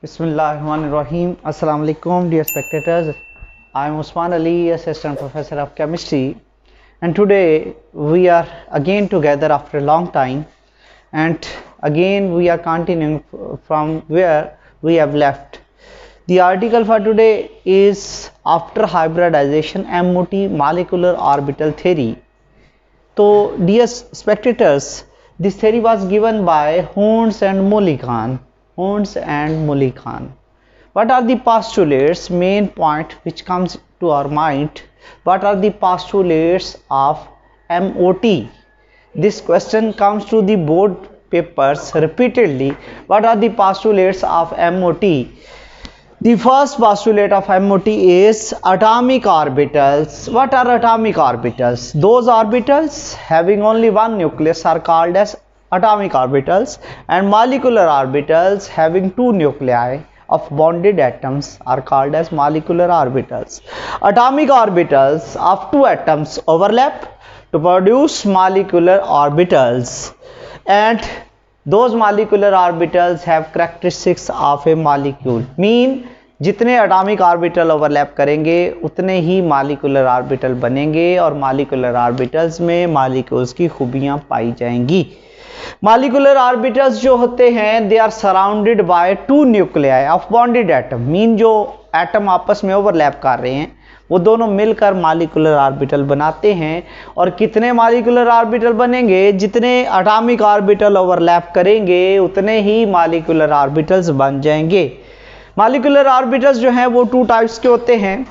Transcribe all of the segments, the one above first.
Bismillahirrahmanirrahim. Assalamu alaikum, dear spectators. I am Usman Ali, Assistant Professor of Chemistry, and today we are again together after a long time, and again we are continuing from where we have left. The article for today is After Hybridization MOT Molecular Orbital Theory. So, dear spectators, this theory was given by Horns and Mulligan. What are the postulates? Main point which comes to our mind. What are the postulates of MOT? This question comes to the board papers repeatedly. What are the postulates of MOT? The first postulate of MOT is atomic orbitals. What are atomic orbitals? Those orbitals having only one nucleus are called as atomic orbitals, and molecular orbitals having two nuclei of bonded atoms are called as molecular orbitals. Atomic orbitals of two atoms overlap to produce molecular orbitals, and those molecular orbitals have characteristics of a molecule. Mean जितने atomic orbital overlap करेंगे उतने ही molecular orbital बनेंगे और molecular orbitals में molecules की खूबियां पाई जाएंगी. Molecular orbitals जो होते हैं they are surrounded by two nuclei of bonded atom. Mean जो एटम आपस में ओवरलैप कर रहे हैं वो दोनों मिलकर मॉलिक्यूलर ऑर्बिटल बनाते हैं. और कितने मॉलिक्यूलर ऑर्बिटल बनेंगे? जितने एटॉमिक ऑर्बिटल ओवरलैप करेंगे उतने ही मॉलिक्यूलर ऑर्बिटल्स बन जाएंगे. मॉलिक्यूलर ऑर्बिटल्स जो हैं वो टू टाइप्स के होते हैं.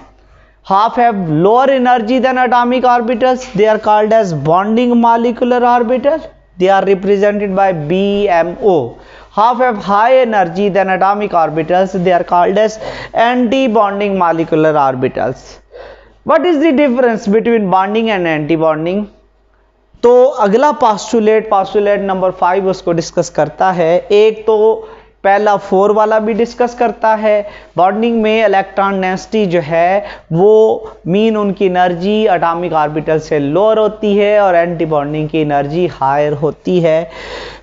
Half have lower energy than atomic orbitals, they are called as bonding molecular orbital, they are represented by BMO. Half have high energy than atomic orbitals, they are called as anti-bonding molecular orbitals. What is the difference between bonding and anti-bonding? तो अगला postulate number 5 उसको discuss करता है. एक तो पहला 4 वाला भी डिस्कस करता है. बॉन्डिंग में इलेक्ट्रॉन डेंसिटी जो है वो मीन उनकी एनर्जी एटॉमिक ऑर्बिटल से लोअर होती है और एंटी बॉन्डिंग की एनर्जी हायर होती है.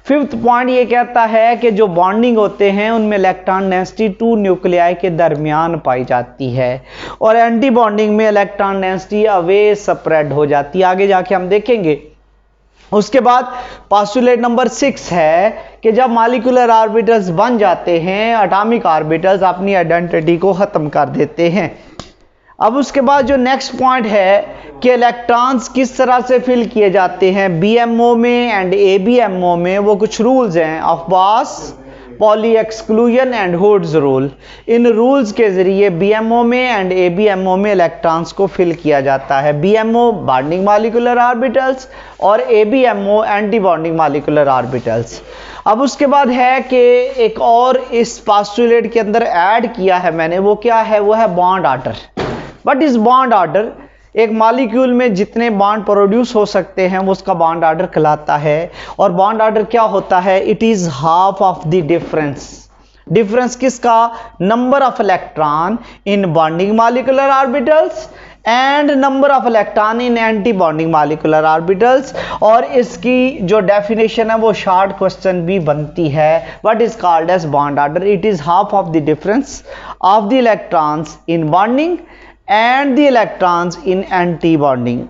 फिफ्थ पॉइंट ये कहता है कि जो बॉन्डिंग होते हैं उनमें इलेक्ट्रॉन डेंसिटी टू न्यूक्लियाई के दरमियान पाई जाती है और एंटी बॉन्डिंग में इलेक्ट्रॉन डेंसिटी अवे स्प्रेड हो जाती है. आगे जाके हम देखेंगे. उसके बाद पोस्टुलेट नंबर 6 है कि जब मॉलिक्यूलर ऑर्बिटल्स बन जाते हैं एटॉमिक ऑर्बिटल्स अपनी आइडेंटिटी को खत्म कर देते हैं. अब उसके बाद जो नेक्स्ट पॉइंट है कि इलेक्ट्रॉन्स किस तरह से फिल किए जाते हैं बीएमओ में एंड एबीएमओ में. वो कुछ रूल्स हैं of boss, poly exclusion and hoods rule. In rules के जरिए बीएमओ में एंड एबीएमओ में इलेक्ट्रॉन्स को फिल किया जाता है. बीएमओ बॉन्डिंग मॉलिक्यूलर ऑर्बिटल्स और ABMO anti bonding molecular orbitals. अब उसके बाद है कि एक और इस पोस्टुलेट के अंदर ऐड किया है मैंने, वो क्या है? वो है bond order. What is bond order? एक मॉलिक्यूल में जितने बॉन्ड प्रोड्यूस हो सकते हैं वो उसका बॉन्ड ऑर्डर कहलाता है. और बॉन्ड ऑर्डर क्या होता है? It is half of the difference. Difference किसका? Number of electron in bonding molecular orbitals and number of electron in anti bonding molecular orbitals. और इसकी जो डेफिनेशन है वो शॉर्ट क्वेश्चन भी बनती है. What is called as bond order? It is half of the difference of the electrons in bonding and the electrons in anti bonding.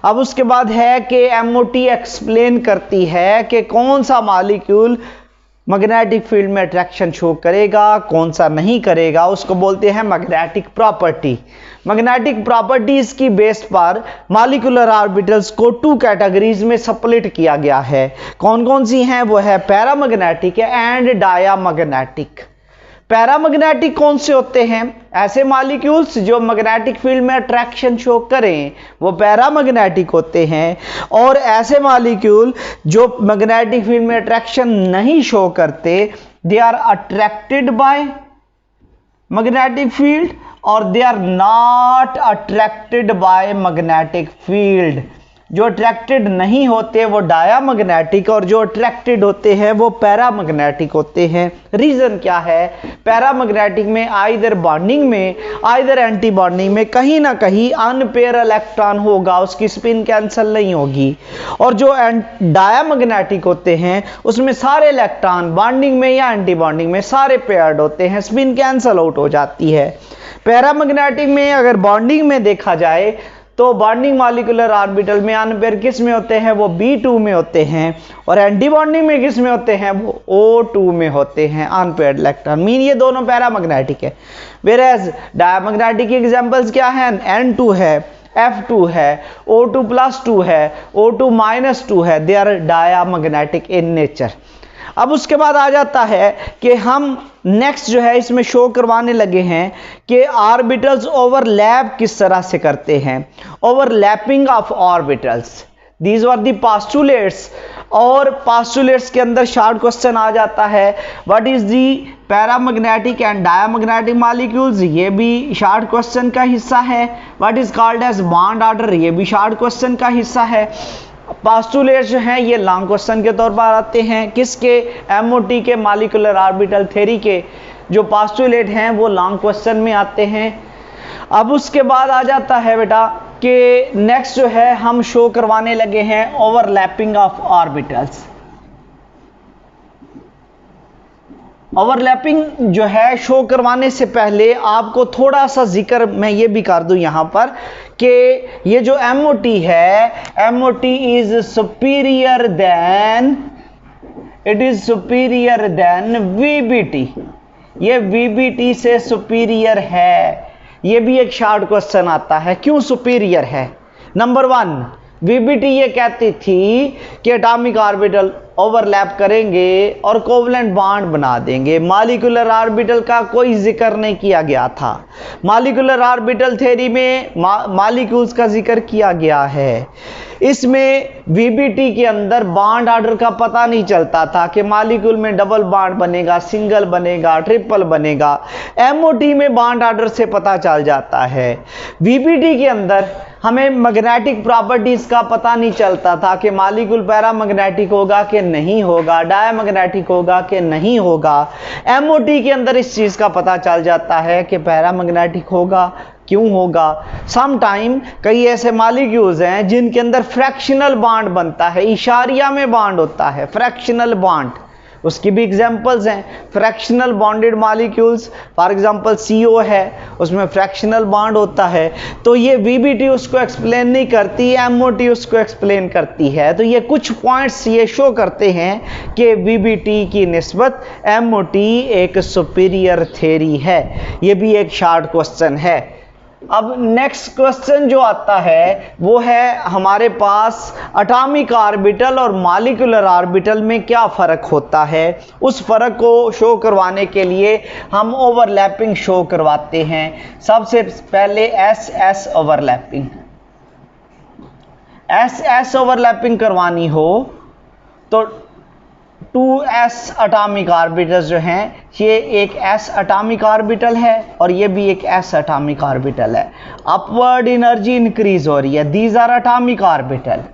अब उसके बाद है कि एमओटी एक्सप्लेन करती है कि कौन सा मॉलिक्यूल मैग्नेटिक फील्ड में अट्रैक्शन शो करेगा, कौन सा नहीं करेगा. उसको बोलते हैं मैग्नेटिक प्रॉपर्टी. मैग्नेटिक प्रॉपर्टीज की बेस पर मॉलिक्यूलर ऑर्बिटल्स को टू कैटेगरीज में स्प्लिट किया गया है. कौन कौन सी हैं? वो है पैरामैग्नेटिक एंड डायामैग्नेटिक. पैरामैग्नेटिक कौन से होते हैं? ऐसे मॉलिक्यूल्स जो मैग्नेटिक फील्ड में अट्रैक्शन शो करें वो पैरामैग्नेटिक होते हैं. और ऐसे मॉलिक्यूल जो मैग्नेटिक फील्ड में अट्रैक्शन नहीं शो करते they are attracted by magnetic field और they are not attracted by magnetic field. जो अट्रैक्टेड नहीं होते वो डायामैग्नेटिक और जो अट्रैक्टेड होते हैं वो पैरामैग्नेटिक होते हैं। रीजन क्या है? पैरामैग्नेटिक में आइदर बॉन्डिंग में आइदर एंटी बॉन्डिंग में कहीं ना कहीं अनपेयर इलेक्ट्रॉन होगा, उसकी स्पिन कैंसिल नहीं होगी। और जो डायामैग्नेटिक होते हैं उसमें सारे इलेक्ट्रॉन बॉन्डिंग में या एंटी बॉन्डिंग में सारे पेयर्ड होते हैं, स्पिन कैंसिल आउट हो जाती है। पैरामैग्नेटिक में अगर बॉन्डिंग में देखा जाए तो बॉन्डिंग मॉलिक्यूलर ऑर्बिटल में अनपेयर किस में होते हैं? वो B2 में होते हैं। और एंटी बॉन्डिंग में किस में होते हैं? वो O2 में होते हैं, अनपेयर्ड इलेक्ट्रॉन। मीन ये दोनों पैरामैग्नेटिक है। वेयरएज डायामैग्नेटिक एग्जांपल्स क्या हैं? N2 है, F2 है, O2+2 है, O2-2 है। They are diamagnetic in nature. अब उसके बाद आ जाता है कि हम नेक्स्ट जो है इसमें शो करवाने लगे हैं कि ऑर्बिटल्स ओवरलैप किस तरह से करते हैं। Overlapping of orbitals, these are the postulates. और पास्टुलेट्स के अंदर शॉर्ट क्वेश्चन आ जाता है, what is the paramagnetic and diamagnetic molecules, ये भी शॉर्ट क्वेश्चन का हिस्सा है। What is called as bond order, ये भी शॉर्ट क्वेश्चन का हिस्सा है। पास्टुलेट्स जो हैं ये लॉन्ग क्वेश्चन के तौर पर आते हैं। किसके? MOT के मॉलिक्यूलर ऑर्बिटल थ्योरी के जो पास्टुलेट हैं वो लॉन्ग क्वेश्चन में आते हैं। अब उसके बाद आ जाता है बेटा कि नेक्स्ट जो है हम शो करवाने लगे हैं ओवरलैपिंग ऑफ ऑर्बिटल्स। ओवरलैपिंग जो है शो करवाने से पहले आपको थोड़ा सा जिक्र मैं ये भी कर दूं यहां पर कि ये जो MOT है, MOT is superior than, it is superior than VBT। ये VBT से सुपीरियर है। ये भी एक शॉर्ट क्वेश्चन आता है, क्यों सुपीरियर है? नंबर 1, VBT ये कहती थी कि एटॉमिक ऑर्बिटल ओवरलैप करेंगे और कोवलेंट बॉन्ड बना देंगे। मॉलिक्यूलर ऑर्बिटल का कोई जिक्र नहीं किया गया था। मॉलिक्यूलर ऑर्बिटल थ्योरी में मॉलिक्यूल्स का जिक्र किया गया है। इसमें VBT के अंदर बॉन्ड ऑर्डर का पता नहीं चलता था कि मॉलिक्यूल में डबल बॉन्ड बनेगा, सिंगल बनेगा, ट्रिपल बनेगा। MOT में बॉन्ड ऑर्डर से पता चल जाता है। VBT के अंदर हमें मैग्नेटिक प्रॉपर्टीज का पता नहीं चलता था कि मॉलिक्यूल पैरामैग्नेटिक होगा कि नहीं होगा, डायामैग्नेटिक होगा कि नहीं होगा। MOT के अंदर इस चीज का पता चल जाता है कि पैरामैग्नेटिक होगा। क्यों होगा? सम टाइम कई ऐसे मॉलिक्यूल्स हैं जिनके अंदर फ्रैक्शनल बॉन्ड बनता है, इशारिया में बॉन्ड होता है, फ्रैक्शनल बॉन्ड। उसकी भी एग्जांपल्स हैं, fractional bonded molecules. For example CO है, उसमें फ्रैक्शनल बॉन्ड होता है। तो ये VBT उसको एक्सप्लेन नहीं करती, MOT उसको एक्सप्लेन करती है। तो ये कुछ पॉइंट्स ये शो करते हैं कि VBT की निस्बत MOT एक सुपीरियर थ्योरी है। ये भी एक शॉर्ट क्वेश्चन है। अब नेक्स्ट क्वेश्चन जो आता है वो है हमारे पास एटॉमिक ऑर्बिटल और मॉलिक्यूलर ऑर्बिटल में क्या फ़र्क होता है। उस फ़र्क को शो करवाने के लिए हम ओवरलैपिंग शो करवाते हैं। सबसे पहले SS ओवरलैपिंग। SS ओवरलैपिंग करवानी हो तो 2s एटॉमिक ऑर्बिटल जो हैं, ये एक s एटॉमिक ऑर्बिटल है और ये भी एक s एटॉमिक ऑर्बिटल है। अपवर्ड एनर्जी इंक्रीज हो रही है। These are atomic orbital.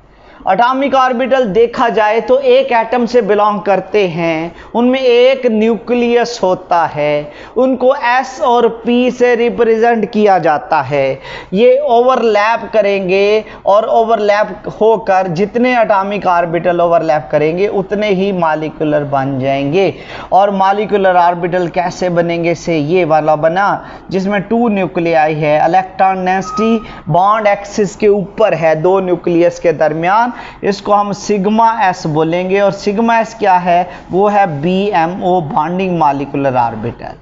Atomic orbital देखा जाए तो एक एटम से बिलोंग करते हैं, उनमें एक न्यूक्लियस होता है, उनको S और P से रिप्रेजेंट किया जाता है। ये ओवरलैप करेंगे और ओवरलैप होकर जितने एटॉमिक ऑर्बिटल ओवरलैप करेंगे उतने ही मॉलिक्यूलर बन जाएंगे। और मॉलिक्यूलर ऑर्बिटल कैसे बनेंगे से ये वाला बना जिसमें 2 न्यूक्लियाई है, इलेक्ट्रॉन डेंसिटी बॉन्ड एक्सिस के ऊपर है, 2 न्यूक्लियस के दरमियान। इसको हम सिग्मा S बोलेंगे और सिग्मा S क्या है? वो है BMO बॉन्डिंग मॉलिक्यूलर ऑर्बिटल।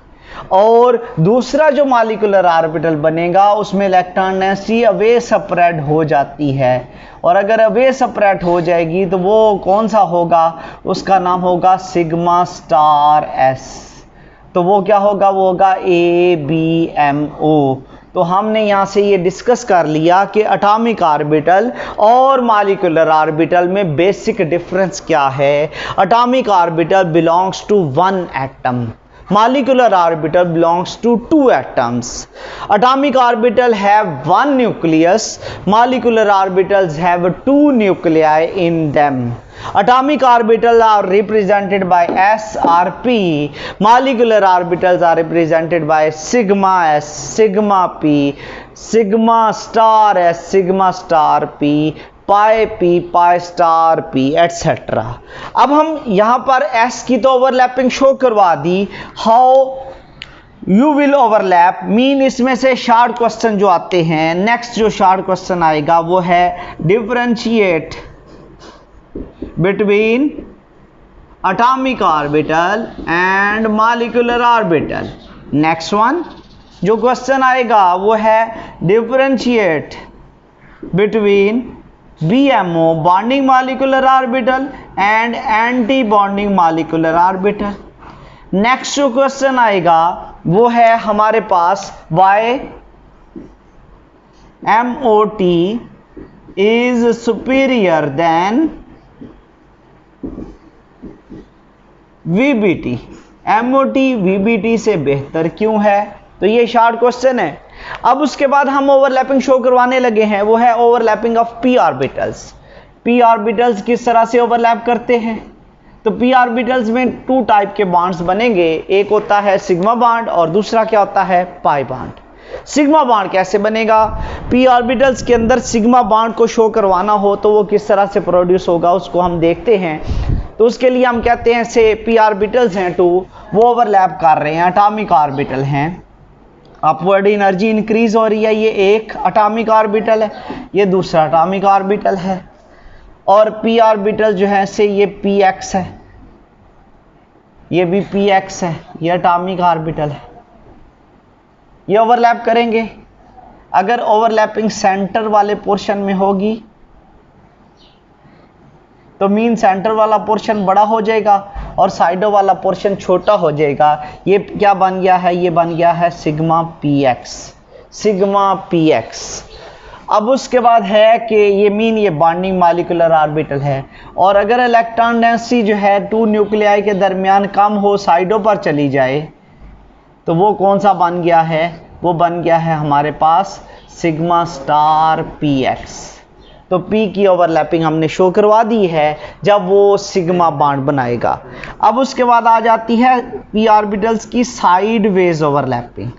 और दूसरा जो मॉलिक्यूलर ऑर्बिटल बनेगा उसमें इलेक्ट्रॉन डेंसिटी अवे सेपरेट हो जाती है। और अगर अवे सेपरेट हो जाएगी तो वो कौन सा होगा? उसका नाम होगा सिग्मा स्टार S। तो वो क्या होगा? वो होगा ABMO। तो हमने यहाँ से ये डिस्कस कर लिया कि एटॉमिक ऑर्बिटल और मॉलिक्यूलर ऑर्बिटल में बेसिक डिफरेंस क्या है। Atomic orbital belongs to 1 atom, molecular orbital belongs to two atoms. Atomic orbital have one nucleus. Molecular orbitals have two nuclei in them. Atomic orbitals are represented by S or P. Molecular orbitals are represented by sigma S, sigma P, sigma star S, sigma star P, pi P, pi star P, etcetera. अब हम यहां पर S की तो overlapping show करवा दी। How you will overlap mean, इसमें से शार्ट क्वेश्चन जो आते हैं, नेक्स्ट जो शार्ट क्वेश्चन आएगा वो है differentiate between atomic orbital and molecular orbital. Next one जो क्वेश्चन आएगा वो है differentiate between BMO bonding molecular orbital and anti bonding molecular orbital। Next जो क्वेश्चन आएगा वो है हमारे पास why MOT is superior than VBT। MOT VBT से बेहतर क्यों है? तो ये शार्ट क्वेश्चन है। अब उसके बाद हम ओवरलैपिंग शो करवाने लगे हैं, वो है overlapping of P orbitals. P orbitals किस तरह से ओवरलैप करते हैं? तो पी ऑर्बिटल्स में टू टाइप के बॉन्ड्स बनेंगे, एक होता है सिग्मा बॉन्ड और दूसरा क्या होता है? Pi bond. सिग्मा बॉन्ड कैसे बनेगा? पी ऑर्बिटल्स के अंदर सिग्मा बॉन्ड को शो करवाना हो तो वो किस तरह से प्रोड्यूस होगा उसको हम देखते हैं। तो उसके लिए हम कहते हैं से पी ऑर्बिटल्स हैं टू, वो ओवरलैप कर रहे हैं, एटॉमिक ऑर्बिटल हैं, अपवर्ड एनर्जी इंक्रीज हो रही है। ये एक एटॉमिक ऑर्बिटल है, ये दूसरा एटॉमिक ऑर्बिटल है, और पी ऑर्बिटल जो है से ये पी एक्स है, ये भी पी एक्स है, ये एटॉमिक ऑर्बिटल है। ये ओवरलैप करेंगे। अगर ओवरलैपिंग सेंटर वाले पोर्शन में होगी तो मीन सेंटर वाला पोर्शन बड़ा हो जाएगा और साइडों वाला पोर्शन छोटा हो जाएगा। ये क्या बन गया है? ये बन गया है sigma P x, sigma P x. अब उसके बाद है कि ये मीन ये बॉन्डिंग मॉलिक्यूलर ऑर्बिटल है, और अगर इलेक्ट्रॉन डेंसिटी जो है टू न्यूक्लियाई के दरमियान कम हो, साइडों पर चली जाए, तो वो कौन सा बन गया है? वो बन गया है हमारे पास सिग्मा स्टार पी एक्स। तो P की ओवरलैपिंग हमने शो करवा दी है जब वो सिग्मा बॉन्ड बनाएगा। अब उसके बाद आ जाती है P ऑर्बिटल्स की साइड वेज ओवरलैपिंग।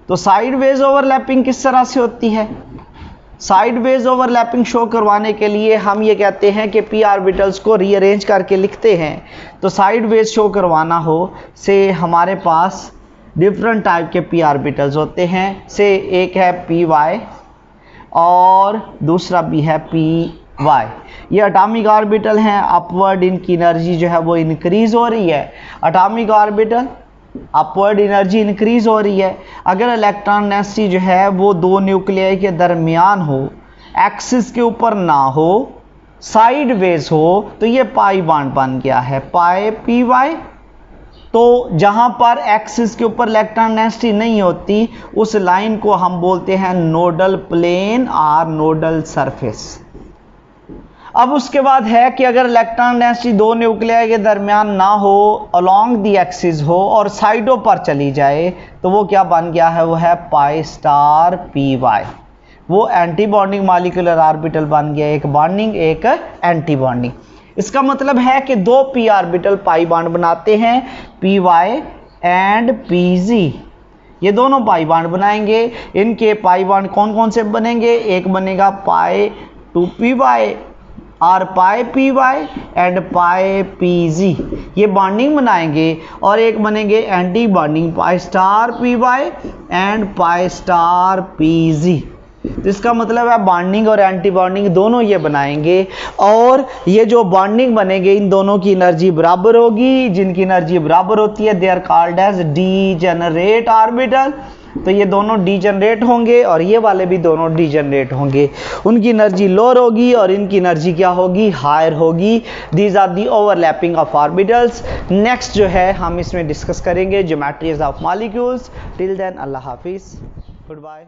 तो साइड वेज ओवरलैपिंग किस तरह से होती है? साइड वेज ओवरलैपिंग शो करवाने के लिए हम ये कहते हैं कि P ऑर्बिटल्स को रीअरेंज करके लिखते हैं। तो साइड वेज शो करवाना हो से हमारे पास डिफरेंट टाइप के P ऑर्बिटल्स होते हैं, से एक है PY और दूसरा भी है PY। ये एटॉमिक ऑर्बिटल हैं, अपवर्ड इनकी एनर्जी जो है वो इंक्रीज हो रही है। Atomic orbital upward energy increase हो रही है। अगर इलेक्ट्रॉन डेंसिटी जो है वो दो न्यूक्लियाई के दरमियान हो, एक्सिस के ऊपर ना हो, साइड वेज हो, तो ये पाई बॉन्ड बन गया है, पाई PY। तो जहां पर एक्सिस के ऊपर इलेक्ट्रॉन डेंसिटी नहीं होती उस लाइन को हम बोलते हैं नोडल प्लेन और नोडल सरफेस। अब उसके बाद है कि अगर इलेक्ट्रॉन डेंसिटी दो न्यूक्लियाई के दरमियान ना हो, अलोंग दी एक्सिस हो और साइडों पर चली जाए, तो वो क्या बन गया है? वो है पाई स्टार PY। वो एंटी बॉन्डिंग मॉलिक्यूलर ऑर्बिटल बन गया, एक बॉन्डिंग एक एंटी बॉन्डिंग। इसका मतलब है कि दो पी ऑर्बिटल पाई बॉन्ड बनाते हैं, PY एंड PZ। ये दोनों पाई बॉन्ड बनाएंगे। इनके पाई बॉन्ड कौन कौन से बनेंगे? एक बनेगा पाई टू PY और पाई PY एंड पाई PZ, ये बॉन्डिंग बनाएंगे। और एक बनेंगे anti bonding, pi star PY and pi star PZ। तो इसका मतलब है बॉन्डिंग और एंटी बॉन्डिंग दोनों ये बनाएंगे, और ये जो बॉन्डिंग बनेंगे इन दोनों की एनर्जी बराबर होगी। जिनकी एनर्जी बराबर होती है they are called as degenerate orbital. तो ये दोनों डीजेनरेट होंगे और ये वाले भी दोनों डीजेनरेट होंगे। उनकी एनर्जी लोअर होगी और इनकी एनर्जी क्या होगी? हायर होगी। These are the overlapping of orbitals. Next जो है हम इसमें डिस्कस करेंगे geometries of molecules. Till then अल्लाह हाफिज, गुड बाय।